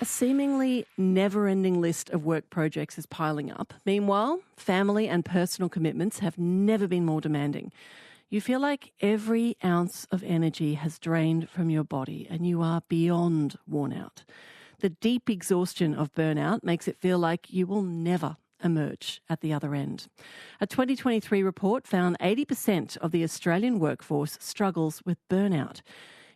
seemingly never-ending list of work projects is piling up. Meanwhile, family and personal commitments have never been more demanding. You feel like every ounce of energy has drained from your body and you are beyond worn out. The deep exhaustion of burnout makes it feel like you will never emerge at the other end. A 2023 report found 80% of the Australian workforce struggles with burnout.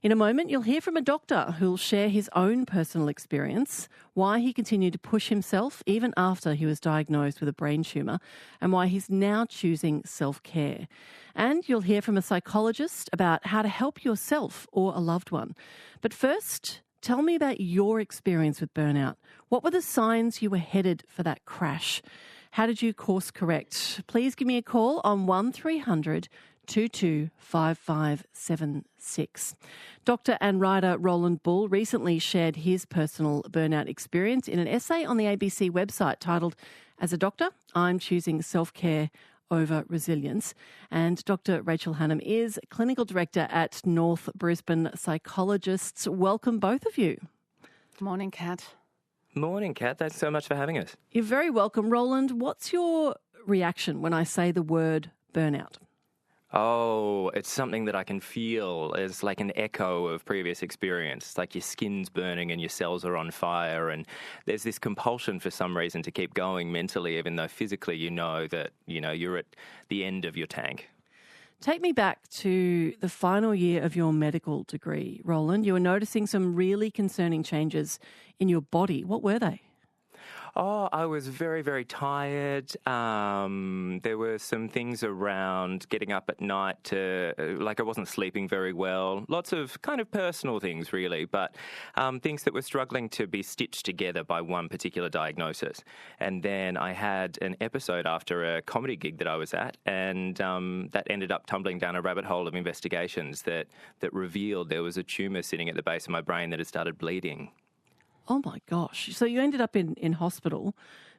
In a moment, you'll hear from a doctor who'll share his own personal experience, why he continued to push himself even after he was diagnosed with a brain tumour, and why he's now choosing self-care. And you'll hear from a psychologist about how to help yourself or a loved one. But first, tell me about your experience with burnout. What were the signs you were headed for that crash? How did you course correct? Please give me a call on 1300 225576. Dr and writer Roland Bull recently shared his personal burnout experience in an essay on the ABC website titled, "As a Doctor, I'm Choosing Self-Care Over Resilience." And Dr Rachel Hannam is Clinical Director at North Brisbane Psychologists. Welcome, both of you. Morning, Kat. Morning, Kat. Thanks so much for having us. You're very welcome. Roland, what's your reaction when I say the word burnout? Oh, it's something that I can feel as like an echo of previous experience. It's like your skin's burning and your cells are on fire, and there's this compulsion for some reason to keep going mentally, even though physically you know that, you're at the end of your tank. Take me back to the final year of your medical degree, Roland. You were noticing some really concerning changes in your body. What were they? Oh, I was very, very tired. There were some things around getting up at night I wasn't sleeping very well. Lots of kind of personal things, really, but things that were struggling to be stitched together by one particular diagnosis. And then I had an episode after a comedy gig that I was at, and that ended up tumbling down a rabbit hole of investigations that revealed there was a tumour sitting at the base of my brain that had started bleeding. Oh, my gosh. So you ended up in hospital,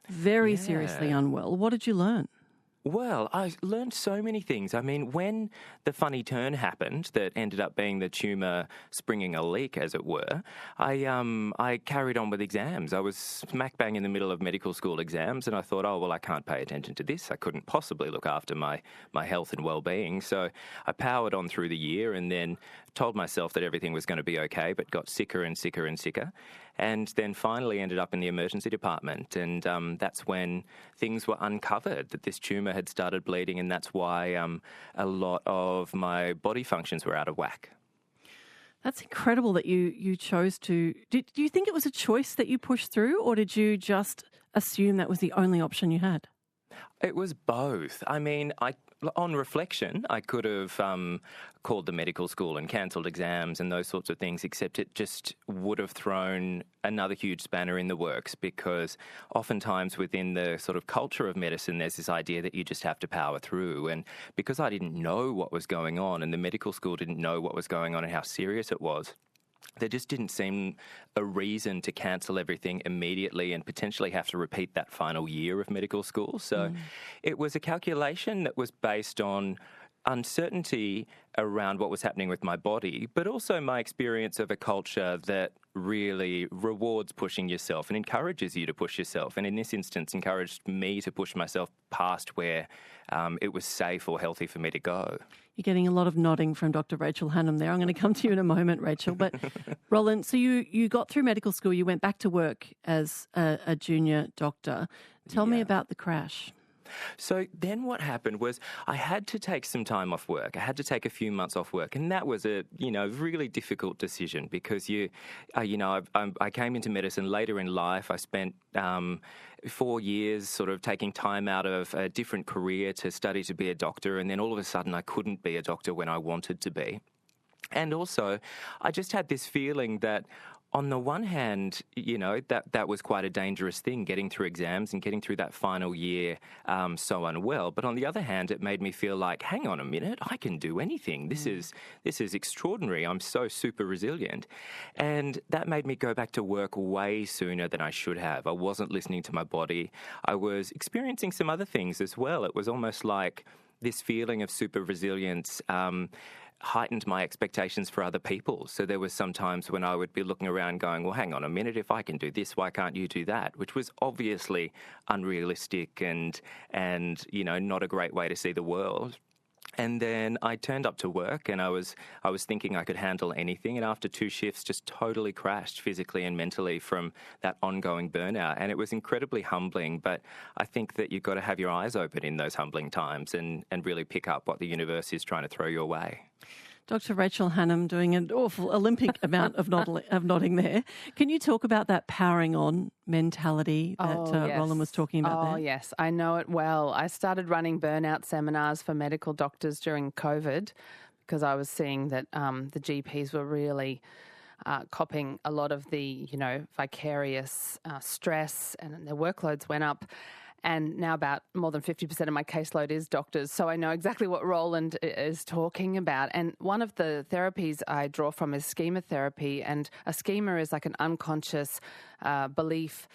very seriously unwell. What did you learn? Well, I learned so many things. I mean, when the funny turn happened that ended up being the tumour springing a leak, as it were, I carried on with exams. I was smack bang in the middle of medical school exams, and I thought, I can't pay attention to this. I couldn't possibly look after my health and well-being. So I powered on through the year and then told myself that everything was going to be okay, but got sicker and sicker and sicker. And then finally ended up in the emergency department. And that's when things were uncovered, that this tumour had started bleeding, and that's why a lot of my body functions were out of whack. That's incredible that you chose to... Do you think it was a choice that you pushed through, or did you just assume that was the only option you had? It was both. I mean, on reflection, I could have called the medical school and cancelled exams and those sorts of things, except it just would have thrown another huge spanner in the works, because oftentimes within the sort of culture of medicine, there's this idea that you just have to power through. And because I didn't know what was going on and the medical school didn't know what was going on and how serious it was, there just didn't seem a reason to cancel everything immediately and potentially have to repeat that final year of medical school. So it was a calculation that was based on uncertainty around what was happening with my body, but also my experience of a culture that really rewards pushing yourself and encourages you to push yourself. And in this instance, encouraged me to push myself past where it was safe or healthy for me to go. You're getting a lot of nodding from Dr Rachel Hannam there. I'm going to come to you in a moment, Rachel. But Roland, so you got through medical school, you went back to work as a junior doctor. Tell me about the crash. So then what happened was I had to take some time off work. I had to take a few months off work, and that was a really difficult decision because I came into medicine later in life. I spent 4 years sort of taking time out of a different career to study to be a doctor, and then all of a sudden I couldn't be a doctor when I wanted to be. And also, I just had this feeling that on the one hand, that was quite a dangerous thing, getting through exams and getting through that final year so unwell. But on the other hand, it made me feel like, hang on a minute, I can do anything. This is extraordinary. I'm so super resilient. And that made me go back to work way sooner than I should have. I wasn't listening to my body. I was experiencing some other things as well. It was almost like this feeling of super resilience heightened my expectations for other people. So there was some times when I would be looking around going, well, hang on a minute, if I can do this, why can't you do that? Which was obviously unrealistic and not a great way to see the world. And then I turned up to work and I was thinking I could handle anything. And after 2 shifts, just totally crashed physically and mentally from that ongoing burnout. And it was incredibly humbling. But I think that you've got to have your eyes open in those humbling times and really pick up what the universe is trying to throw your way. Dr. Rachel Hannam doing an awful Olympic amount of nodding there. Can you talk about that powering on mentality that yes. Roland was talking about there? Oh, yes. I know it well. I started running burnout seminars for medical doctors during COVID because I was seeing that the GPs were really copping a lot of the, vicarious stress, and their workloads went up. And now about more than 50% of my caseload is doctors. So I know exactly what Roland is talking about. And one of the therapies I draw from is schema therapy. And a schema is like an unconscious belief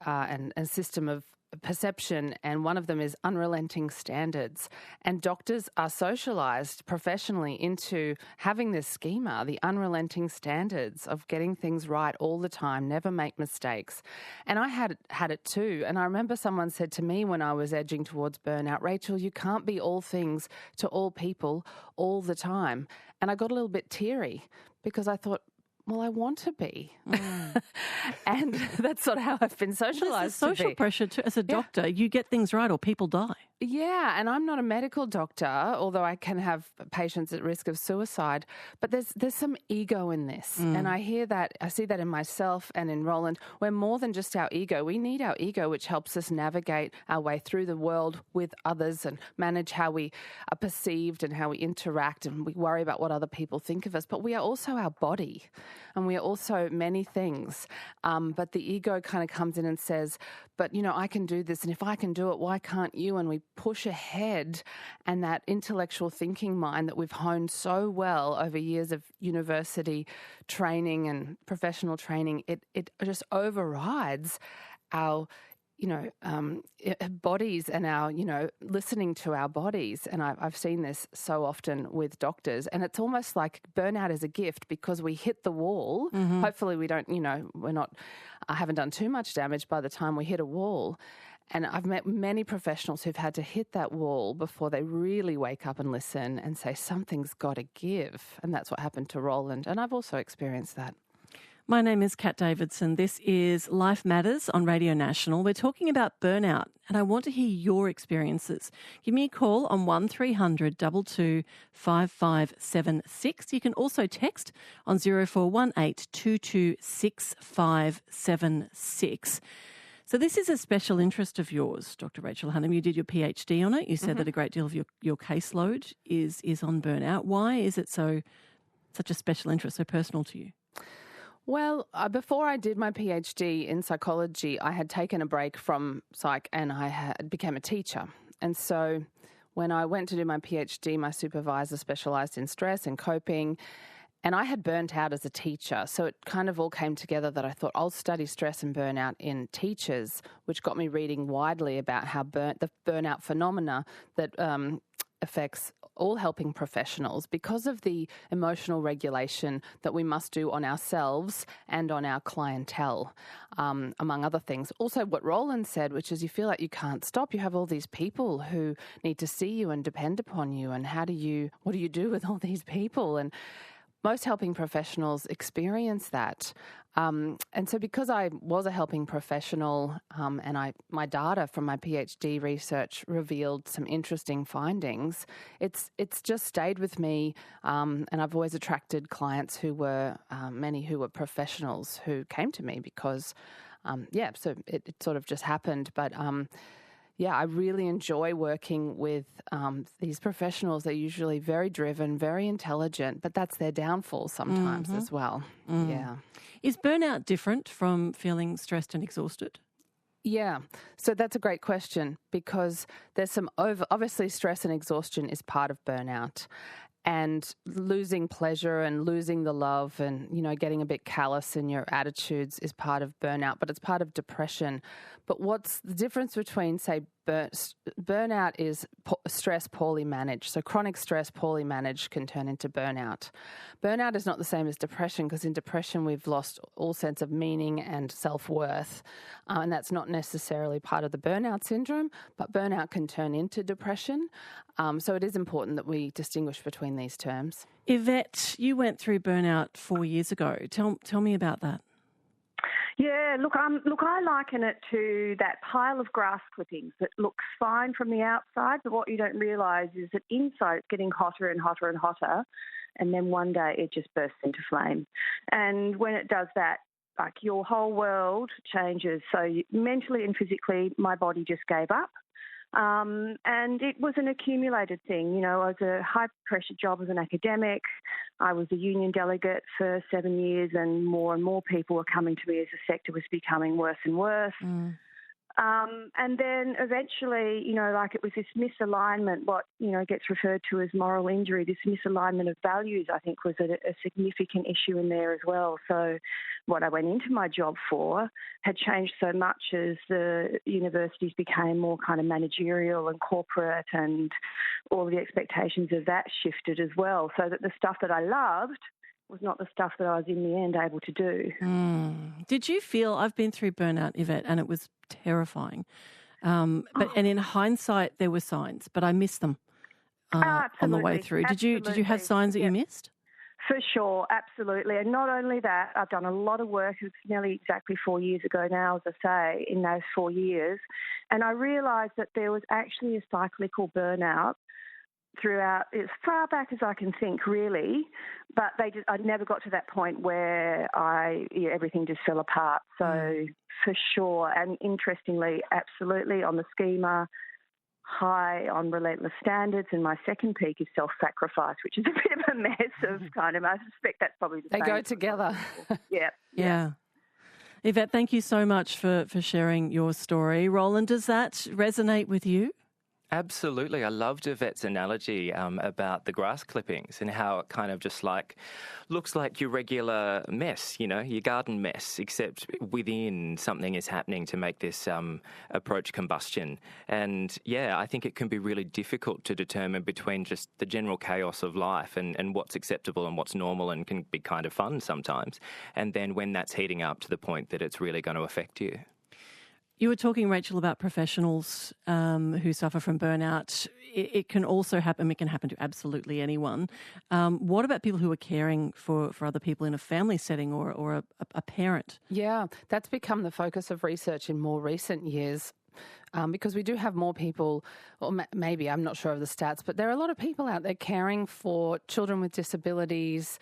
and system of perception, and one of them is unrelenting standards. And doctors are socialized professionally into having this schema, the unrelenting standards of getting things right all the time, never make mistakes. And I had it too. And I remember someone said to me when I was edging towards burnout, Rachel, you can't be all things to all people all the time. And I got a little bit teary because I thought, well, I want to be. And that's sort of how I've been socialised to be. Social pressure too. As a doctor, you get things right or people die. Yeah, and I'm not a medical doctor, although I can have patients at risk of suicide. But there's some ego in this. And I see that in myself and in Roland. We're more than just our ego. We need our ego, which helps us navigate our way through the world with others and manage how we are perceived and how we interact, and we worry about what other people think of us. But we are also our body, and we are also many things. But the ego kind of comes in and says, but, I can do this, and if I can do it, why can't you? And we push ahead, and that intellectual thinking mind that we've honed so well over years of university training and professional training, it just overrides our bodies and our, listening to our bodies. And I've seen this so often with doctors, and it's almost like burnout is a gift because we hit the wall. Mm-hmm. Hopefully we don't, I haven't done too much damage by the time we hit a wall. And I've met many professionals who've had to hit that wall before they really wake up and listen and say, something's got to give. And that's what happened to Roland. And I've also experienced that. My name is Kat Davidson. This is Life Matters on Radio National. We're talking about burnout, and I want to hear your experiences. Give me a call on 1300 22 5576. You can also text on 0418 226576. So this is a special interest of yours, Dr. Rachel Hannam. You did your PhD on it. You said that a great deal of your caseload is on burnout. Why is it such a special interest, so personal to you? Well, before I did my PhD in psychology, I had taken a break from psych and I became a teacher. And so when I went to do my PhD, my supervisor specialised in stress and coping, and I had burnt out as a teacher. So it kind of all came together that I thought I'll study stress and burnout in teachers, which got me reading widely about how the burnout phenomena that affects all helping professionals because of the emotional regulation that we must do on ourselves and on our clientele, among other things. Also what Roland said, which is you feel like you can't stop. You have all these people who need to see you and depend upon you, and what do you do with all these people? And most helping professionals experience that. And so because I was a helping professional and my data from my PhD research revealed some interesting findings, it's just stayed with me, and I've always attracted clients many who were professionals who came to me because, so it sort of just happened. But I really enjoy working with these professionals. They're usually very driven, very intelligent, but that's their downfall sometimes as well. Mm. Yeah. Is burnout different from feeling stressed and exhausted? Yeah. So that's a great question because there's some obviously stress and exhaustion is part of burnout. And losing pleasure and losing the love and, getting a bit callous in your attitudes is part of burnout, but it's part of depression. But what's the difference between, say, burnout is stress poorly managed. So chronic stress poorly managed can turn into burnout. Burnout is not the same as depression, because in depression we've lost all sense of meaning and self-worth, and that's not necessarily part of the burnout syndrome, but burnout can turn into depression. So it is important that we distinguish between these terms. Yvette, you went through burnout 4 years ago. Tell me about that. Yeah, look, I liken it to that pile of grass clippings that looks fine from the outside, but what you don't realise is that inside it's getting hotter and hotter and hotter, and then one day it just bursts into flame. And when it does that, like, your whole world changes. So mentally and physically, my body just gave up. And it was an accumulated thing. You know, I was a high-pressure job as an academic. I was a union delegate for 7 years, and more people were coming to me as the sector was becoming worse and worse. And then eventually, you know, like, it was this misalignment, what, you know, gets referred to as moral injury, this misalignment of values, I think, was a significant issue in there as well. So what I went into my job for had changed so much as the universities became more kind of managerial and corporate, and all the expectations of that shifted as well, so that the stuff that I loved was not the stuff that I was in the end able to do. Did you feel, I've been through burnout, Yvette, and it was terrifying. And in hindsight, there were signs, but I missed them on the way through. Did you have signs that you missed? For sure, absolutely. And not only that, I've done a lot of work. It's nearly exactly 4 years ago now, as I say, in those 4 years. And I realised that there was actually a cyclical burnout throughout, as far back as I can think, really, but I never got to that point where everything just fell apart. So for sure, and interestingly, absolutely on the schema, high on relentless standards, and my second peak is self-sacrifice, which is a bit of a mess of kind of, I suspect that's probably the same. They go together. Yeah. Yvette, thank you so much for sharing your story. Roland, does that resonate with you? Absolutely. I loved Yvette's analogy about the grass clippings and how it kind of just looks like your regular mess, you know, your garden mess, except within something is happening to make this approach combustion. And yeah, I think it can be really difficult to determine between just the general chaos of life and what's acceptable and what's normal, and can be kind of fun sometimes. And then when that's heating up to the point that it's really going to affect you. You were talking, Rachel, about professionals who suffer from burnout. It can also happen. It can happen to absolutely anyone. What about people who are caring for other people in a family setting or a parent? Yeah, that's become the focus of research in more recent years. Because we do have more people, or maybe, I'm not sure of the stats, but there are a lot of people out there caring for children with disabilities,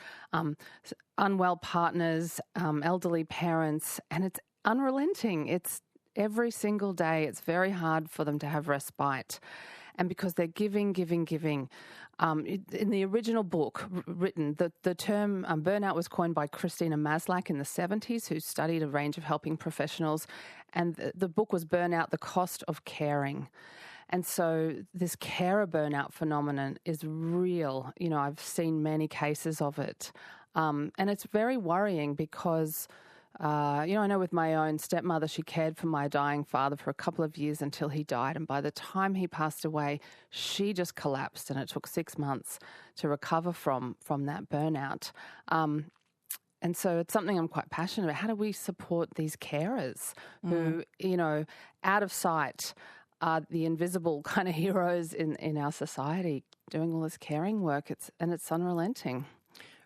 unwell partners, elderly parents, and it's unrelenting. It's every single day. It's very hard for them to have respite. And because they're giving. In the original book written, the term burnout was coined by Christina Maslach in the 70s, who studied a range of helping professionals. And the book was Burnout, the Cost of Caring. And so this carer burnout phenomenon is real. You know, I've seen many cases of it. And it's very worrying because I know with my own stepmother, she cared for my dying father for a couple of years until he died. And by the time he passed away, she just collapsed, and it took 6 months to recover from that burnout. And so it's something I'm quite passionate about. How do we support these carers who, you know, out of sight are the invisible kind of heroes in our society, doing all this caring work? It's unrelenting.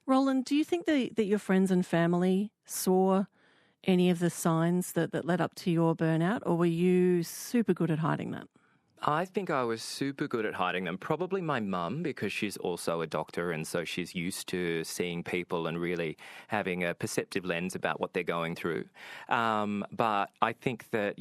Roland, do you think that your friends and family saw any of the signs that led up to your burnout, or were you super good at hiding that? I think I was super good at hiding them. Probably my mum, because she's also a doctor, and so she's used to seeing people and really having a perceptive lens about what they're going through. But I think that,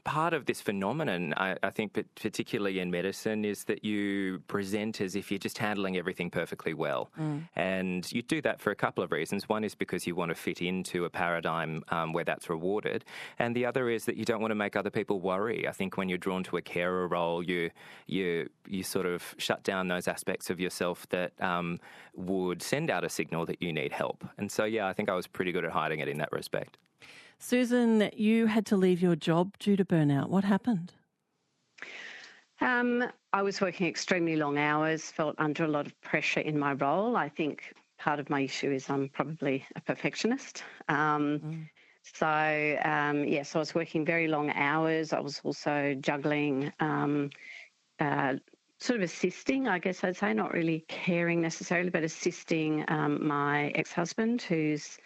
part of this phenomenon, I think particularly in medicine, is that you present as if you're just handling everything perfectly well. And you do that for a couple of reasons. One is because you want to fit into a paradigm where that's rewarded. And the other is that you don't want to make other people worry. I think when you're drawn to a carer role, you sort of shut down those aspects of yourself that would send out a signal that you need help. And so, I think I was pretty good at hiding it in that respect. Susan, you had to leave your job due to burnout. What happened? I was working extremely long hours, felt under a lot of pressure in my role. I think part of my issue is I'm probably a perfectionist. So I was working very long hours. I was also juggling, sort of assisting, I guess I'd say, not really caring necessarily, but assisting my ex-husband who's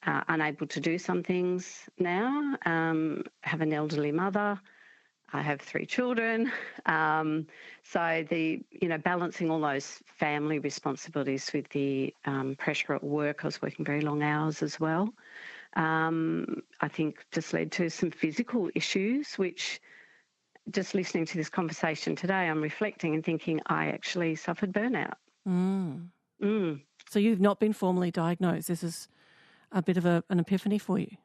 unable to do some things now, have an elderly mother. I have 3 children. So balancing all those family responsibilities with the pressure at work, I was working very long hours as well. I think just led to some physical issues, which just listening to this conversation today, I'm reflecting and thinking I actually suffered burnout. So you've not been formally diagnosed. This is a bit of an epiphany for you.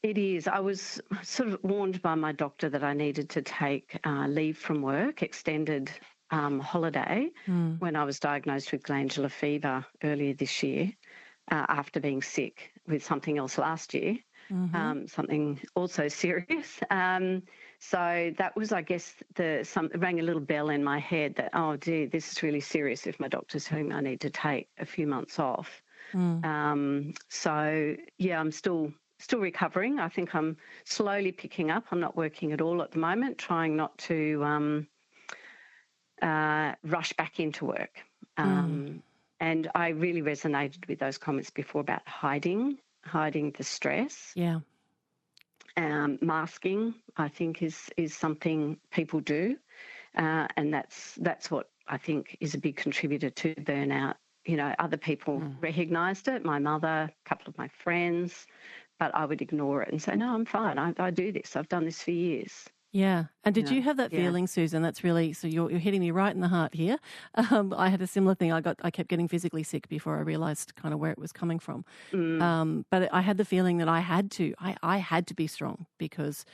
It is. I was sort of warned by my doctor that I needed to take leave from work, extended holiday, when I was diagnosed with glandular fever earlier this year, after being sick with something else last year, something also serious. So that was, I guess, it rang a little bell in my head that, oh, dear, this is really serious if my doctor's telling me I need to take a few months off. I'm still recovering. I think I'm slowly picking up. I'm not working at all at the moment, trying not to rush back into work. And I really resonated with those comments before about hiding the stress. Yeah. Masking, I think, is something people do. And that's what I think is a big contributor to burnout. Other people recognised it, my mother, a couple of my friends, but I would ignore it and say, no, I'm fine. I do this. I've done this for years. Yeah. And did you have that feeling, Susan? That's really, so you're hitting me right in the heart here. I had a similar thing. I kept getting physically sick before I realised kind of where it was coming from. But I had the feeling that I had to be strong because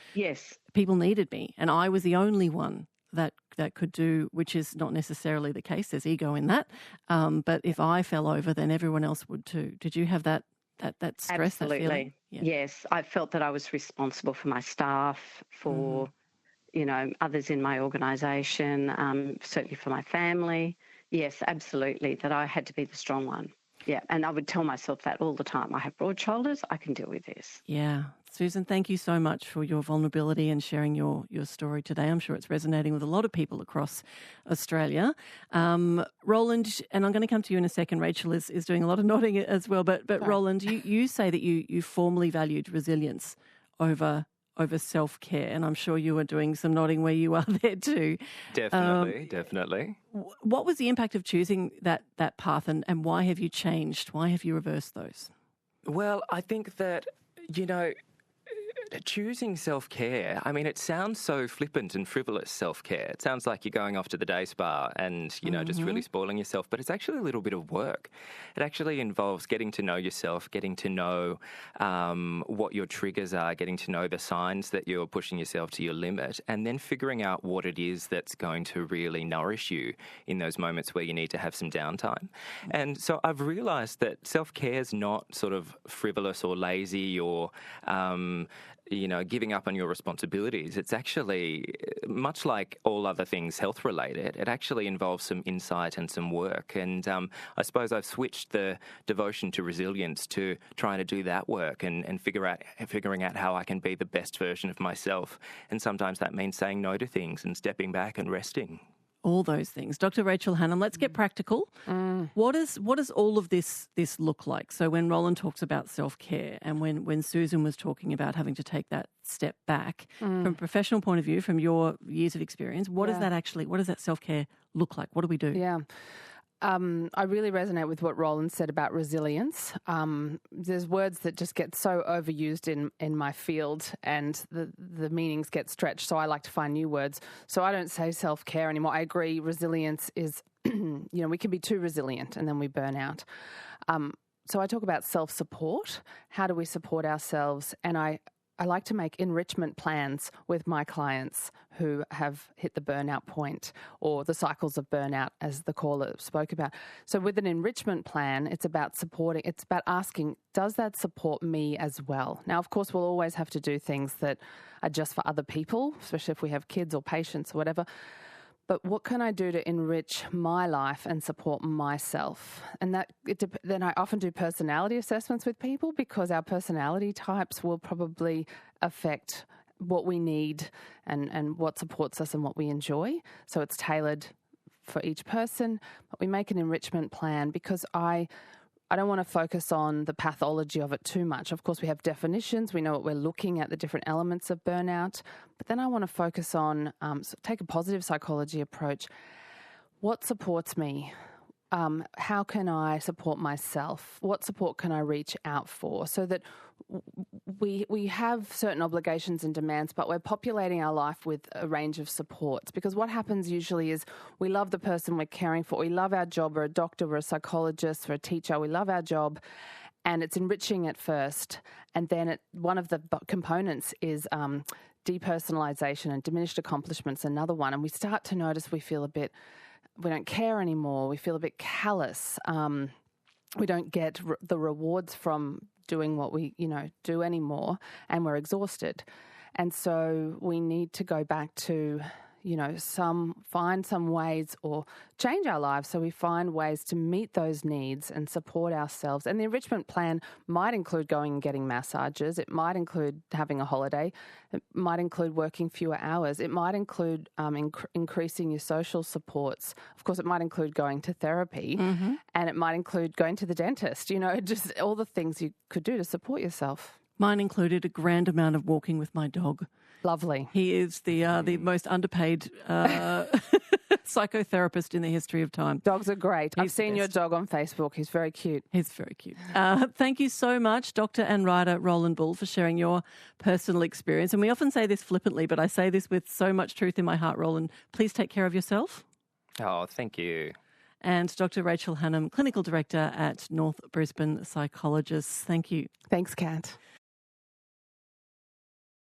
people needed me and I was the only one that could do, which is not necessarily the case. There's ego in that. But if I fell over, then everyone else would too. Did you have that stress? Absolutely. That feeling? Yeah. Yes. I felt that I was responsible for my staff, for, others in my organisation, certainly for my family. Yes, absolutely, that I had to be the strong one. Yeah, and I would tell myself that all the time. I have broad shoulders. I can deal with this. Yeah. Susan, thank you so much for your vulnerability and sharing your story today. I'm sure it's resonating with a lot of people across Australia. Roland, and I'm going to come to you in a second. Rachel is doing a lot of nodding as well. But Roland, you say that you formally valued resilience over self-care, and I'm sure you are doing some nodding where you are there too. Definitely. What was the impact of choosing that path, and why have you changed? Why have you reversed those? Well, I think that, choosing self-care, I mean, it sounds so flippant and frivolous, self-care. It sounds like you're going off to the day spa and, just really spoiling yourself, but it's actually a little bit of work. It actually involves getting to know yourself, getting to know what your triggers are, getting to know the signs that you're pushing yourself to your limit, and then figuring out what it is that's going to really nourish you in those moments where you need to have some downtime. And so I've realised that self-care is not sort of frivolous or lazy or giving up on your responsibilities. It's actually, much like all other things health-related, it actually involves some insight and some work. And I suppose I've switched the devotion to resilience to trying to do that work and figuring out how I can be the best version of myself. And sometimes that means saying no to things and stepping back and resting. All those things. Dr. Rachel Hannam, let's get practical. What does all of this look like? So when Roland talks about self-care and when Susan was talking about having to take that step back, from a professional point of view, from your years of experience, what does that self-care look like? What do we do? Yeah. I really resonate with what Roland said about resilience. There's words that just get so overused in my field and the meanings get stretched, so I like to find new words. So I don't say self-care anymore. I agree resilience is, we can be too resilient and then we burn out. So I talk about self-support. How do we support ourselves? And I like to make enrichment plans with my clients who have hit the burnout point or the cycles of burnout, as the caller spoke about. So with an enrichment plan, it's about asking, does that support me as well? Now, of course, we'll always have to do things that are just for other people, especially if we have kids or patients or whatever. but what can I do to enrich my life and support myself? And then I often do personality assessments with people, because our personality types will probably affect what we need and what supports us and what we enjoy. So it's tailored for each person. But we make an enrichment plan, because I don't want to focus on the pathology of it too much. Of course, we have definitions. We know what we're looking at, the different elements of burnout. But then I want to focus on, take a positive psychology approach. What supports me? How can I support myself? What support can I reach out for? So that we have certain obligations and demands, but we're populating our life with a range of supports. Because what happens usually is we love the person we're caring for. We love our job. We're a doctor, we're a psychologist, we're a teacher. We love our job, and it's enriching at first. And then one of the components is depersonalization, and diminished accomplishments, another one. And we start to notice we don't care anymore. We feel a bit callous. We don't get the rewards from doing what we, do anymore, and we're exhausted. And so we need to go back to, find some ways or change our lives, so we find ways to meet those needs and support ourselves. And the enrichment plan might include going and getting massages. It might include having a holiday. It might include working fewer hours. It might include increasing your social supports. Of course, it might include going to therapy, and it might include going to the dentist, just all the things you could do to support yourself. Mine included a grand amount of walking with my dog. Lovely. He is the most underpaid psychotherapist in the history of time. Dogs are great. I've seen your dog on Facebook. He's very cute. He's very cute. Thank you so much, Dr. and writer Roland Bull, for sharing your personal experience. And we often say this flippantly, but I say this with so much truth in my heart, Roland. Please take care of yourself. Oh, thank you. And Dr. Rachel Hannam, Clinical Director at North Brisbane Psychologists. Thank you. Thanks, Kat.